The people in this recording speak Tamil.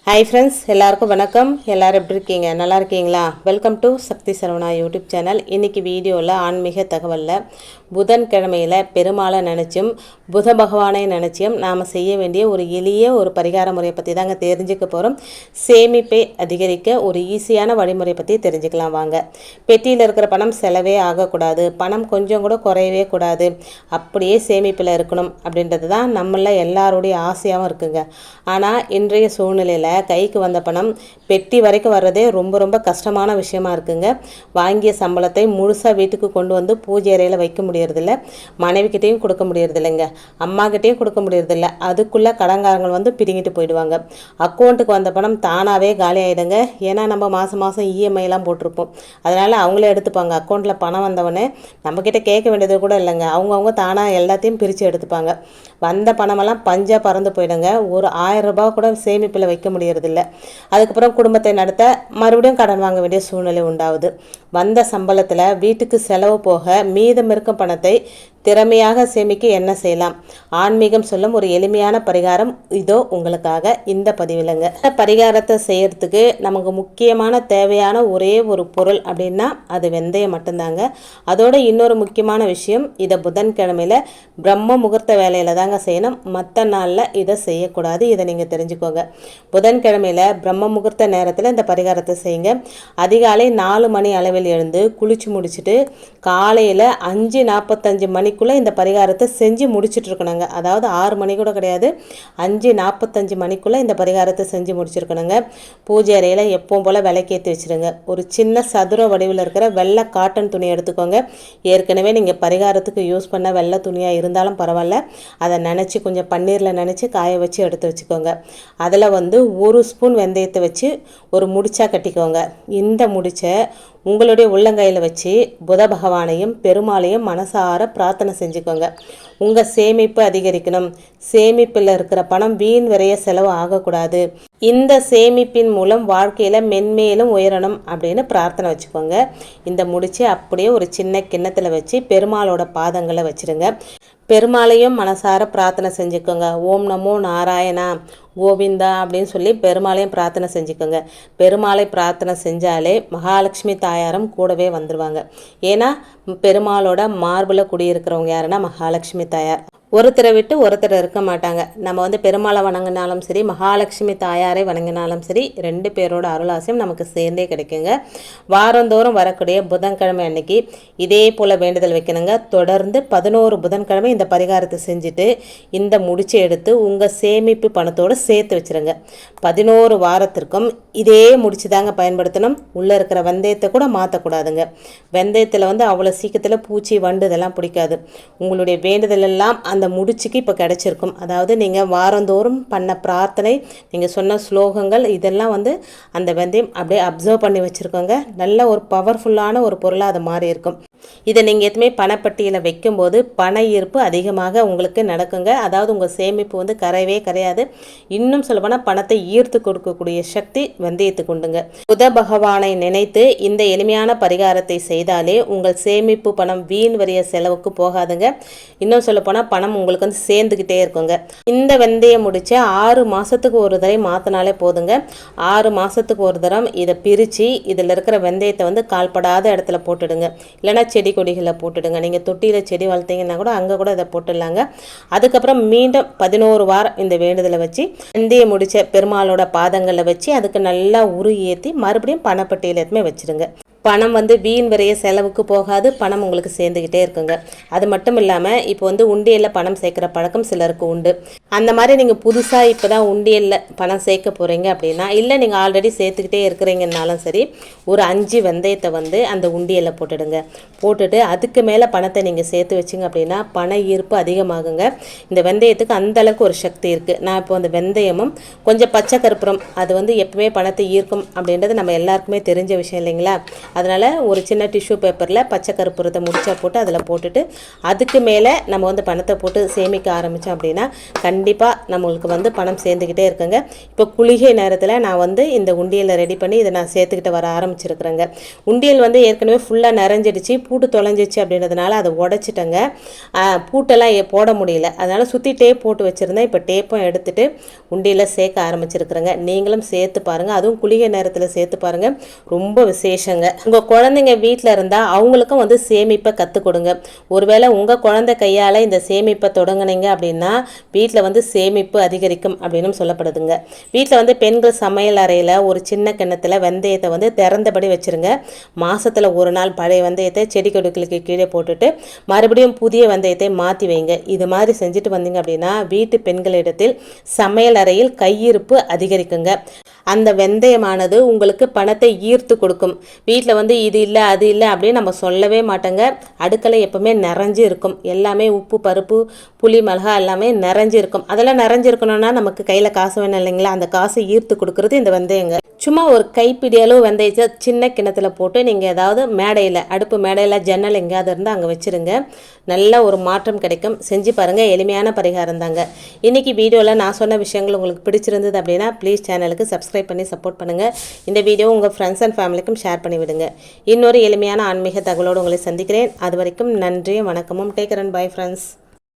ஹாய் ஃப்ரெண்ட்ஸ், எல்லாருக்கும் வணக்கம். எல்லோரும் எப்படி இருக்கீங்க? நல்லா இருக்கீங்களா? Welcome to Shakti Saravana YouTube channel. இன்றைக்கி வீடியோவில் ஆன்மீக தகவலில் புதன்கிழமையில் பெருமாளை நினச்சும் புத பகவானை நினச்சியும் நாம் செய்ய வேண்டிய ஒரு எளிய பரிகார முறையை பற்றி தாங்க தெரிஞ்சுக்க போகிறோம். சேமிப்பை அதிகரிக்க ஒரு ஈஸியான வழிமுறை பற்றி தெரிஞ்சுக்கலாம் வாங்க. பெட்டியில் இருக்கிற பணம் செலவே ஆகக்கூடாது, பணம் கொஞ்சம் கூட குறையவே கூடாது, அப்படியே சேமிப்பில் இருக்கணும் அப்படின்றது தான் நம்மள எல்லாருடைய ஆசையாகவும் இருக்குங்க. ஆனால் இன்றைய சூழ்நிலையில் கைக்கு வந்த பணம் பெட்டி வரைக்கும் வர்றதே ரொம்ப கஷ்டமான விஷயமா இருக்குங்க. வாங்கிய சம்பளத்தை முழுசாக வீட்டுக்கு கொண்டு வந்து பூஜை அறையில் வைக்க முடியறதில்ல, மனைவிக்கிட்டையும் கொடுக்க முடியறதில்லைங்க, அம்மாக்கிட்டையும் கொடுக்க முடியறதில்ல. அதுக்குள்ளே கடங்காரங்கள் வந்து பிடிங்கிட்டு போயிடுவாங்க. அக்கௌண்ட்டுக்கு வந்த பணம் தானாகவே காலி ஆகிடுங்க. ஏன்னா நம்ம மாதம் இஎம்ஐலாம் போட்டிருப்போம், அதனால் அவங்களே எடுத்துப்பாங்க. அக்கௌண்ட்டில் பணம் வந்தவொடனே நம்மக்கிட்ட கேட்க வேண்டியது கூட இல்லைங்க, அவங்கவுங்க தானாக எல்லாத்தையும் பிரித்து எடுத்துப்பாங்க. வந்த பணமெல்லாம் பஞ்சா பறந்து போயிடுங்க. ஒரு 1000 ரூபாய் கூட சேமிப்பில் வைக்க முடியறதில்ல. அதுக்கப்புறம் குடும்பத்தை நடத்த மறுபடியும் கடன் வாங்க வேண்டிய சூழ்நிலை உண்டாகுது. வந்த சம்பளத்தில் வீட்டுக்கு செலவு போக மீதம் இருக்கும் பணத்தை திறமையாக சேமிக்க என்ன செய்யலாம்? ஆன்மீகம் சொல்லும் ஒரு எளிமையான பரிகாரம் இதோ உங்களுக்காக இந்த பதிவில்லைங்க. இந்த பரிகாரத்தை செய்யறதுக்கு நமக்கு முக்கியமான தேவையான ஒரே ஒரு பொருள் அப்படின்னா அது வெந்தயம் மட்டும்தாங்க. அதோட இன்னொரு முக்கியமான விஷயம், இதை புதன்கிழமையில் பிரம்ம முகூர்த்த வேலையில் தாங்க செய்யணும், மற்ற நாளில் இதை செய்யக்கூடாது. இதை நீங்கள் தெரிஞ்சுக்கோங்க. புதன்கிழமையில் பிரம்ம முகூர்த்த நேரத்தில் இந்த பரிகாரத்தை செய்யுங்க. அதிகாலை 4 மணி அளவில் எழுந்து குளிச்சு முடிச்சுட்டு காலையில் 5:45 மணிக்குள்ளே இந்த பரிகாரத்தை செஞ்சு முடிச்சுட்டு இருக்கணுங்க. அதாவது 6 மணி கூட கிடையாது, 5:45 மணிக்குள்ளே இந்த பரிகாரத்தை செஞ்சு முடிச்சிருக்கணுங்க. பூஜை அறையில் எப்பவும் போல் விளக்கேற்றி வச்சுருங்க. ஒரு சின்ன சதுர வடிவில் இருக்கிற வெள்ளை காட்டன் துணி எடுத்துக்கோங்க. ஏற்கனவே நீங்கள் பரிகாரத்துக்கு யூஸ் பண்ண வெள்ளை துணியாக இருந்தாலும் பரவாயில்ல, அதை நினச்சி கொஞ்சம் பன்னீரில் நினச்சி காய வச்சு எடுத்து வச்சுக்கோங்க. அதில் வந்து 1 ஸ்பூன் வெந்தயத்தை வச்சு ஒரு முடிச்சா கட்டிக்கோங்க. இந்த முடிச்சை உங்களுடைய உள்ளங்கையில் வச்சு புத பகவானையும் பெருமாளையும் மனசார பிரார்த்தனை செஞ்சுக்கோங்க. உங்கள் சேமிப்பு அதிகரிக்கணும், சேமிப்பில் இருக்கிற பணம் வீண் விரைய செலவு ஆகக்கூடாது, இந்த சேமிப்பின் மூலம் வாழ்க்கையில் மென்மேலும் உயரணும் அப்படின்னு பிரார்த்தனை வச்சுக்கோங்க. இந்த முடிச்சு அப்படியே ஒரு சின்ன கிண்ணத்தில் வச்சு பெருமாளோட பாதங்களை வச்சுருங்க. பெருமாளையும் மனசார பிரார்த்தனை செஞ்சுக்கோங்க. ஓம் நமோ நாராயணா கோவிந்தா அப்படின்னு சொல்லி பெருமாளையும் பிரார்த்தனை செஞ்சுக்கோங்க. பெருமாளை பிரார்த்தனை செஞ்சாலே மகாலட்சுமி தாயாரும் கூடவே வந்துடுவாங்க. ஏன்னா பெருமாளோட மார்பில் குடியிருக்கிறவங்க யாருன்னா மகாலட்சுமி தாயார். ஒருத்தரை விட்டு ஒருத்தர் இருக்க மாட்டாங்க. நம்ம வந்து பெருமாளை வணங்கினாலும் சரி, மகாலட்சுமி தாயாரை வணங்கினாலும் சரி, 2 பேரோட அருளாசியம் நமக்கு சேர்ந்தே கிடைக்குங்க. வாரந்தோறும் வரக்கூடிய புதன்கிழமை அன்னைக்கு இதே போல் வேண்டுதல் வைக்கணுங்க. தொடர்ந்து 11 புதன்கிழமை இந்த பரிகாரத்தை செஞ்சுட்டு இந்த முடிச்சு எடுத்து உங்கள் சேமிப்பு பணத்தோடு சேர்த்து வச்சுருங்க. 11 வாரத்திற்கும் இதே முடிச்சு தாங்க பயன்படுத்தணும். உள்ளே இருக்கிற வெந்தயத்தை கூட மாற்றக்கூடாதுங்க. வெந்தயத்தில் வந்து அவ்வளோ சீக்கிரத்தில் பூச்சி வண்டு இதெல்லாம் பிடிக்காது. உங்களுடைய வேண்டுதல் எல்லாம் அந்த முடிச்சுக்கு இப்போ கிடைச்சிருக்கும். அதாவது நீங்கள் வாரந்தோறும் பண்ண பிரார்த்தனை, நீங்கள் சொன்ன ஸ்லோகங்கள், இதெல்லாம் வந்து அந்த வெந்தயம் அப்படியே அப்சர்வ் பண்ணி வச்சுருக்கோங்க. நல்ல ஒரு பவர்ஃபுல்லான ஒரு பொருளாக அது மாறி இருக்கும். இதை நீங்கள் எதுவுமே பணப்பட்டியில் வைக்கும்போது பண ஈர்ப்பு அதிகமாக உங்களுக்கு நடக்குங்க. அதாவது உங்கள் சேமிப்பு வந்து கரையவே கரையாது. இன்னும் சொல்லப்போனால் பணத்தை ஈர்த்து கொடுக்கக்கூடிய சக்தி வெந்தயத்துக்கு உண்டுங்க. புத பகவானை நினைத்து இந்த எளிமையான பரிகாரத்தை செய்தாலே உங்கள் சேமிப்பு பணம் வீண் வரிய செலவுக்கு போகாதுங்க. இன்னும் சொல்லப்போனால் பணம் உங்களுக்கு வந்து சேர்ந்துக்கிட்டே இருக்குங்க. இந்த வெந்தயம் முடிச்ச 6 மாதத்துக்கு ஒரு தடவை மாற்றினாலே போதுங்க. 6 மாதத்துக்கு ஒரு தரம் இதை பிரித்து இதில் இருக்கிற வெந்தயத்தை வந்து கால்படாத இடத்துல போட்டுடுங்க. இல்லைனா செடி கொடிகளை போட்டுடுங்க. நீங்கள் தொட்டியில் செடி வளர்த்தீங்கன்னா கூட அங்கே கூட இதை போட்டுடலாங்க. அதுக்கப்புறம் மீண்டும் 11 வாரம் இந்த வேண்டுதலை வச்சு வெந்தயம் முடிச்ச பெருமாளோட பாதங்களில் வச்சு அதுக்கு நல்லா உரு ஏற்றி மறுபடியும் பணப்பட்டியில் எதுவுமே வச்சுருங்க. பணம் வந்து வீண் விரைய செலவுக்கு போகாது, பணம் உங்களுக்கு சேர்ந்துக்கிட்டே இருக்குங்க. அது மட்டும் இல்லாமல் இப்போ வந்து உண்டியலில் பணம் சேர்க்குற பழக்கம் சிலருக்கு உண்டு. அந்த மாதிரி நீங்கள் புதுசாக இப்போ தான் உண்டியலில் பணம் சேர்க்க போகிறீங்க அப்படின்னா, இல்லை நீங்கள் ஆல்ரெடி சேர்த்துக்கிட்டே இருக்கிறீங்கன்னாலும் சரி, ஒரு 5 வெந்தயத்தை வந்து அந்த உண்டியலில் போட்டுடுங்க. போட்டுட்டு அதுக்கு மேலே பணத்தை நீங்கள் சேர்த்து வச்சிங்க அப்படின்னா பண ஈர்ப்பு அதிகமாகுங்க. இந்த வெந்தயத்துக்கு அந்தளவுக்கு ஒரு சக்தி இருக்குது. நான் இப்போ அந்த வெந்தயமும் கொஞ்சம் பச்சை கற்பூரம், அது வந்து எப்பவுமே பணத்தை ஈர்க்கும் அப்படின்றது நம்ம எல்லாருக்குமே தெரிஞ்ச விஷயம் இல்லைங்களா? அதனால் ஒரு சின்ன டிஷ்யூ பேப்பரில் பச்சை கற்பூரத்தை முடிச்சா போட்டு அதில் போட்டுட்டு அதுக்கு மேலே நம்ம வந்து பணத்தை போட்டு சேமிக்க ஆரம்பித்தோம் அப்படின்னா கண்டிப்பாக நம்மளுக்கு வந்து பணம் சேர்ந்துக்கிட்டே இருக்குங்க. இப்போ குளிகை நேரத்தில் நான் வந்து இந்த உண்டியலை ரெடி பண்ணி இதை நான் சேர்த்துக்கிட்டு வர ஆரம்பிச்சிருக்கிறேங்க. உண்டியல் வந்து ஏற்கனவே ஃபுல்லாக நிறைஞ்சிடுச்சு, பூட்டு தொலைஞ்சிச்சு அப்படின்றதுனால அதை உடச்சிட்டேங்க. பூட்டெல்லாம் போட முடியல, அதனால் சுற்றி டேப் போட்டு வச்சுருந்தேன். இப்போ டேப்பும் எடுத்துகிட்டு உண்டியில் சேர்க்க ஆரம்பிச்சிருக்கிறேங்க. நீங்களும் சேர்த்து பாருங்கள், அதுவும் குளிகை நேரத்தில் சேர்த்து பாருங்கள், ரொம்ப விசேஷங்க. உங்கள் குழந்தைங்க வீட்டில் இருந்தால் அவங்களுக்கும் வந்து சேமிப்பை கற்றுக் கொடுங்க. ஒருவேளை உங்கள் குழந்தை கையால் இந்த சேமிப்பை தொடங்குனீங்க அப்படின்னா வீட்டில் வந்து சேமிப்பு அதிகரிக்கும் அப்படின்னு சொல்லப்படுதுங்க. வீட்டில் வந்து பெண்கள் சமையல் அறையில் ஒரு சின்ன கிண்ணத்தில் வெந்தயத்தை வந்து திறந்தபடி வச்சுருங்க. மாதத்தில் ஒரு நாள் பழைய வெந்தயத்தை செடி கொடிகளுக்கு கீழே போட்டுட்டு மறுபடியும் புதிய வெந்தயத்தை மாற்றி வைங்க. இது மாதிரி செஞ்சுட்டு வந்தீங்க அப்படின்னா வீட்டு பெண்களிடத்தில் சமையல் அறையில் கையிருப்பு அதிகரிக்குங்க. அந்த வெந்தயமானது உங்களுக்கு பணத்தை ஈர்த்து கொடுக்கும். வீட்டில் வந்து இது இல்லை அது இல்லை அப்படின்னு நம்ம சொல்லவே மாட்டோங்க. அடுக்களை எப்பவுமே நிறைஞ்சு இருக்கும். எல்லாமே உப்பு, பருப்பு, புளி, மிளகா எல்லாமே நிறைஞ்சு இருக்கும். அதெல்லாம் நிறைஞ்சிருக்கணும்னா நமக்கு கையில் காசு வேணும் இல்லைங்களா? அந்த காசை ஈர்த்து கொடுக்கறது இந்த வெந்தயங்க. சும்மா ஒரு கைப்பிடி அளவு வெந்தயத்தை சின்ன கிணத்துல போட்டு நீங்கள் ஏதாவது மேடையில், அடுப்பு மேடையில், ஜன்னல் எங்கேயாவது இருந்தால் அங்கே வச்சுருங்க. நல்ல ஒரு மாற்றம் கிடைக்கும். செஞ்சு பாருங்கள், எளிமையான பரிகாரம் தாங்க. இன்றைக்கி வீடியோவில் நான் சொன்ன விஷயங்கள் உங்களுக்கு பிடிச்சிருந்தது அப்படின்னா ப்ளீஸ் சேனலுக்கு சப்ஸ்கிரைப் பண்ணி சப்போர்ட் பண்ணுங்கள். இந்த வீடியோ உங்கள் ஃப்ரெண்ட்ஸ் அண்ட் ஃபேமிலிக்கும் ஷேர் பண்ணி விடுங்க. இன்னொரு எளிமையான ஆன்மீக தகவலோடு உங்களை சந்திக்கிறேன். அது வரைக்கும் நன்றியும் வணக்கமும். Take care and bye friends.